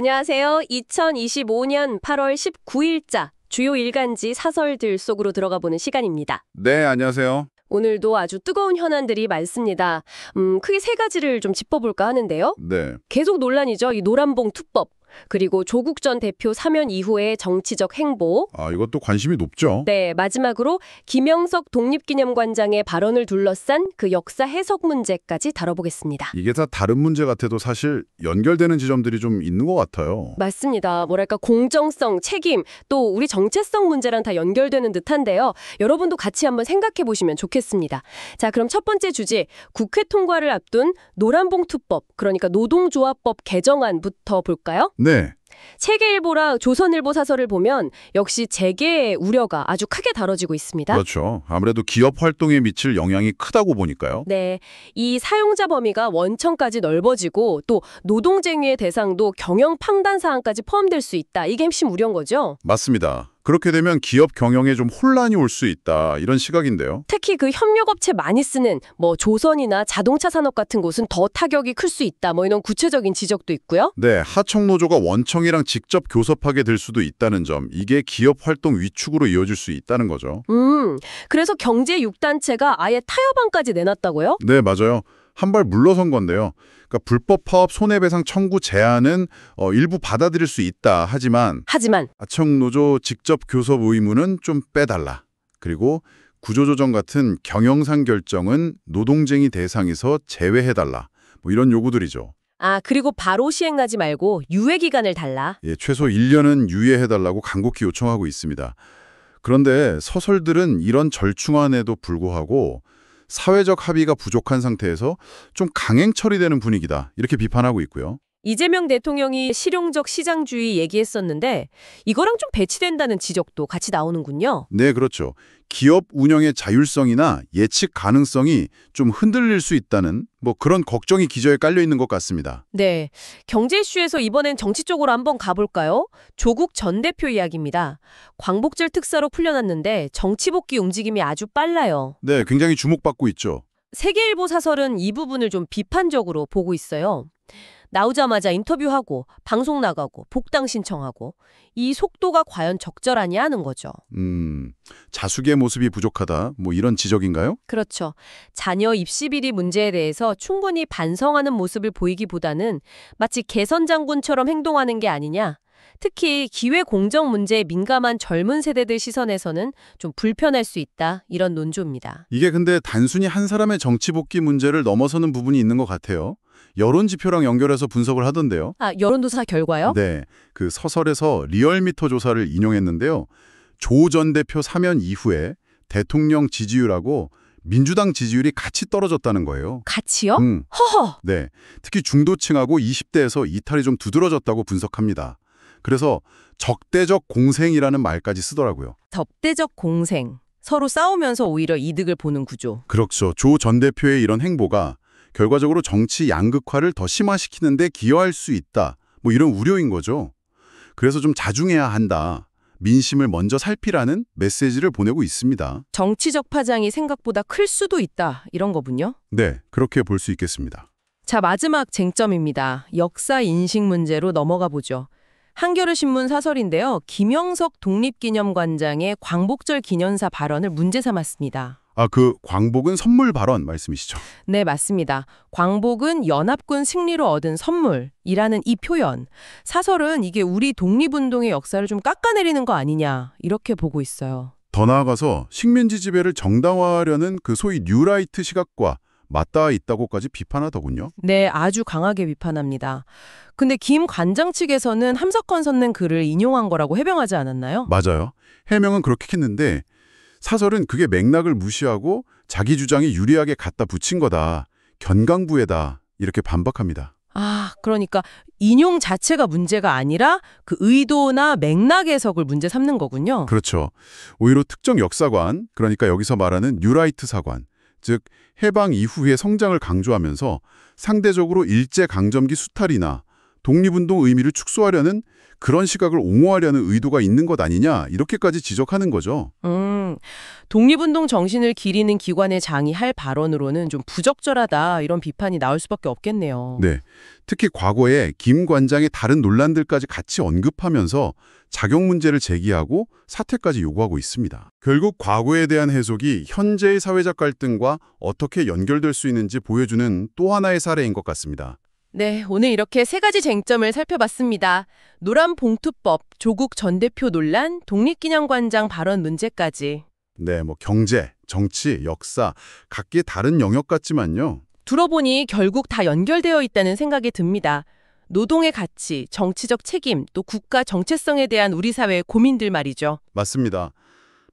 안녕하세요. 2025년 8월 19일자 주요 일간지 사설들 속으로 들어가 보는 시간입니다. 네, 안녕하세요. 오늘도 아주 뜨거운 현안들이 많습니다. 크게 세 가지를 좀 짚어볼까 하는데요. 네, 계속 논란이죠. 이 노란봉 투법. 그리고 조국 전 대표 사면 이후의 정치적 행보. 이것도 관심이 높죠. 네, 마지막으로 김영석 독립기념관장의 발언을 둘러싼 그 역사 해석 문제까지 다뤄보겠습니다. 이게 다 다른 문제 같아도 사실 연결되는 지점들이 좀 있는 것 같아요. 맞습니다. 뭐랄까 공정성, 책임, 또 우리 정체성 문제랑 다 연결되는 듯한데요. 여러분도 같이 한번 생각해 보시면 좋겠습니다. 자, 그럼 첫 번째 주제, 국회 통과를 앞둔 노란봉투법, 그러니까 노동조합법 개정안부터 볼까요? 네, 세계일보랑 조선일보 사설을 보면 역시 재계의 우려가 아주 크게 다뤄지고 있습니다. 그렇죠. 아무래도 기업 활동에 미칠 영향이 크다고 보니까요. 네, 이 사용자 범위가 원청까지 넓어지고 또 노동쟁의의 대상도 경영 판단 사항까지 포함될 수 있다. 이게 핵심 우려인 거죠. 맞습니다. 그렇게 되면 기업 경영에 좀 혼란이 올 수 있다. 이런 시각인데요. 특히 그 협력업체 많이 쓰는 조선이나 자동차 산업 같은 곳은 더 타격이 클 수 있다. 이런 구체적인 지적도 있고요. 네, 하청노조가 원청이랑 직접 교섭하게 될 수도 있다는 점. 이게 기업 활동 위축으로 이어질 수 있다는 거죠. 그래서 경제 6단체가 아예 타협안까지 내놨다고요? 네, 맞아요. 한 발 물러선 건데요. 그러니까 불법 파업 손해배상 청구 제안은 일부 받아들일 수 있다. 하지만 하청노조 직접 교섭 의무는 좀 빼달라. 그리고 구조조정 같은 경영상 결정은 노동쟁의 대상에서 제외해달라. 이런 요구들이죠. 그리고 바로 시행하지 말고 유예 기간을 달라. 예, 최소 1년은 유예해달라고 간곡히 요청하고 있습니다. 그런데 서설들은 이런 절충안에도 불구하고 사회적 합의가 부족한 상태에서 좀 강행 처리되는 분위기다. 이렇게 비판하고 있고요. 이재명 대통령이 실용적 시장주의 얘기했었는데 이거랑 좀 배치된다는 지적도 같이 나오는군요. 네, 그렇죠. 기업 운영의 자율성이나 예측 가능성이 좀 흔들릴 수 있다는 그런 걱정이 기저에 깔려 있는 것 같습니다. 네, 경제 이슈에서 이번엔 정치 쪽으로 한번 가볼까요? 조국 전 대표 이야기입니다. 광복절 특사로 풀려났는데 정치 복귀 움직임이 아주 빨라요. 네, 굉장히 주목받고 있죠. 세계일보 사설은 이 부분을 좀 비판적으로 보고 있어요. 나오자마자 인터뷰하고 방송 나가고 복당 신청하고 이 속도가 과연 적절하냐 하는 거죠. 자숙의 모습이 부족하다. 이런 지적인가요? 그렇죠. 자녀 입시 비리 문제에 대해서 충분히 반성하는 모습을 보이기보다는 마치 개선 장군처럼 행동하는 게 아니냐. 특히 기회 공정 문제에 민감한 젊은 세대들 시선에서는 좀 불편할 수 있다. 이런 논조입니다. 이게 근데 단순히 한 사람의 정치 복귀 문제를 넘어서는 부분이 있는 것 같아요. 여론 지표랑 연결해서 분석을 하던데요. 여론조사 결과요? 네, 그 서설에서 리얼미터 조사를 인용했는데요. 조 전 대표 사면 이후에 대통령 지지율하고 민주당 지지율이 같이 떨어졌다는 거예요. 같이요? 허허. 네, 특히 중도층하고 20대에서 이탈이 좀 두드러졌다고 분석합니다. 그래서 적대적 공생이라는 말까지 쓰더라고요. 적대적 공생. 서로 싸우면서 오히려 이득을 보는 구조. 그렇죠. 조 전 대표의 이런 행보가 결과적으로 정치 양극화를 더 심화시키는데 기여할 수 있다. 이런 우려인 거죠. 그래서 좀 자중해야 한다. 민심을 먼저 살피라는 메시지를 보내고 있습니다. 정치적 파장이 생각보다 클 수도 있다. 이런 거군요. 네, 그렇게 볼 수 있겠습니다. 자, 마지막 쟁점입니다. 역사 인식 문제로 넘어가 보죠. 한겨레신문 사설인데요. 김영석 독립기념관장의 광복절 기념사 발언을 문제 삼았습니다. 그 광복은 선물 발언 말씀이시죠? 네, 맞습니다. 광복은 연합군 승리로 얻은 선물이라는 이 표현. 사설은 이게 우리 독립운동의 역사를 좀 깎아내리는 거 아니냐 이렇게 보고 있어요. 더 나아가서 식민지 지배를 정당화하려는 그 소위 뉴라이트 시각과 맞닿아 있다고까지 비판하더군요. 네, 아주 강하게 비판합니다. 근데 김 관장 측에서는 함석헌 선는 글을 인용한 거라고 해명하지 않았나요? 맞아요. 해명은 그렇게 했는데 사설은 그게 맥락을 무시하고 자기 주장이 유리하게 갖다 붙인 거다. 견강부회다. 이렇게 반박합니다. 그러니까 인용 자체가 문제가 아니라 그 의도나 맥락 해석을 문제 삼는 거군요. 그렇죠. 오히려 특정 역사관, 그러니까 여기서 말하는 뉴라이트 사관, 즉 해방 이후의 성장을 강조하면서 상대적으로 일제강점기 수탈이나 독립운동 의미를 축소하려는 그런 시각을 옹호하려는 의도가 있는 것 아니냐 이렇게까지 지적하는 거죠. 독립운동 정신을 기리는 기관의 장이 할 발언으로는 좀 부적절하다 이런 비판이 나올 수밖에 없겠네요. 네, 특히 과거에 김 관장의 다른 논란들까지 같이 언급하면서 자격 문제를 제기하고 사퇴까지 요구하고 있습니다. 결국 과거에 대한 해석이 현재의 사회적 갈등과 어떻게 연결될 수 있는지 보여주는 또 하나의 사례인 것 같습니다. 네, 오늘 이렇게 세 가지 쟁점을 살펴봤습니다. 노란 봉투법, 조국 전 대표 논란, 독립기념관장 발언 문제까지. 네, 경제, 정치, 역사, 각기 다른 영역 같지만요. 들어보니 결국 다 연결되어 있다는 생각이 듭니다. 노동의 가치, 정치적 책임, 또 국가 정체성에 대한 우리 사회의 고민들 말이죠. 맞습니다.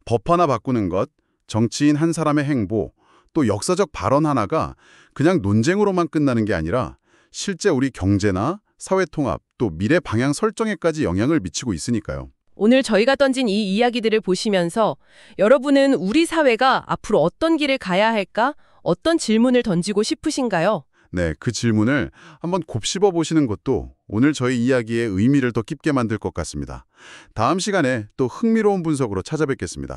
법 하나 바꾸는 것, 정치인 한 사람의 행보, 또 역사적 발언 하나가 그냥 논쟁으로만 끝나는 게 아니라 실제 우리 경제나 사회 통합, 또 미래 방향 설정에까지 영향을 미치고 있으니까요. 오늘 저희가 던진 이 이야기들을 보시면서 여러분은 우리 사회가 앞으로 어떤 길을 가야 할까? 어떤 질문을 던지고 싶으신가요? 네, 그 질문을 한번 곱씹어 보시는 것도 오늘 저희 이야기의 의미를 더 깊게 만들 것 같습니다. 다음 시간에 또 흥미로운 분석으로 찾아뵙겠습니다.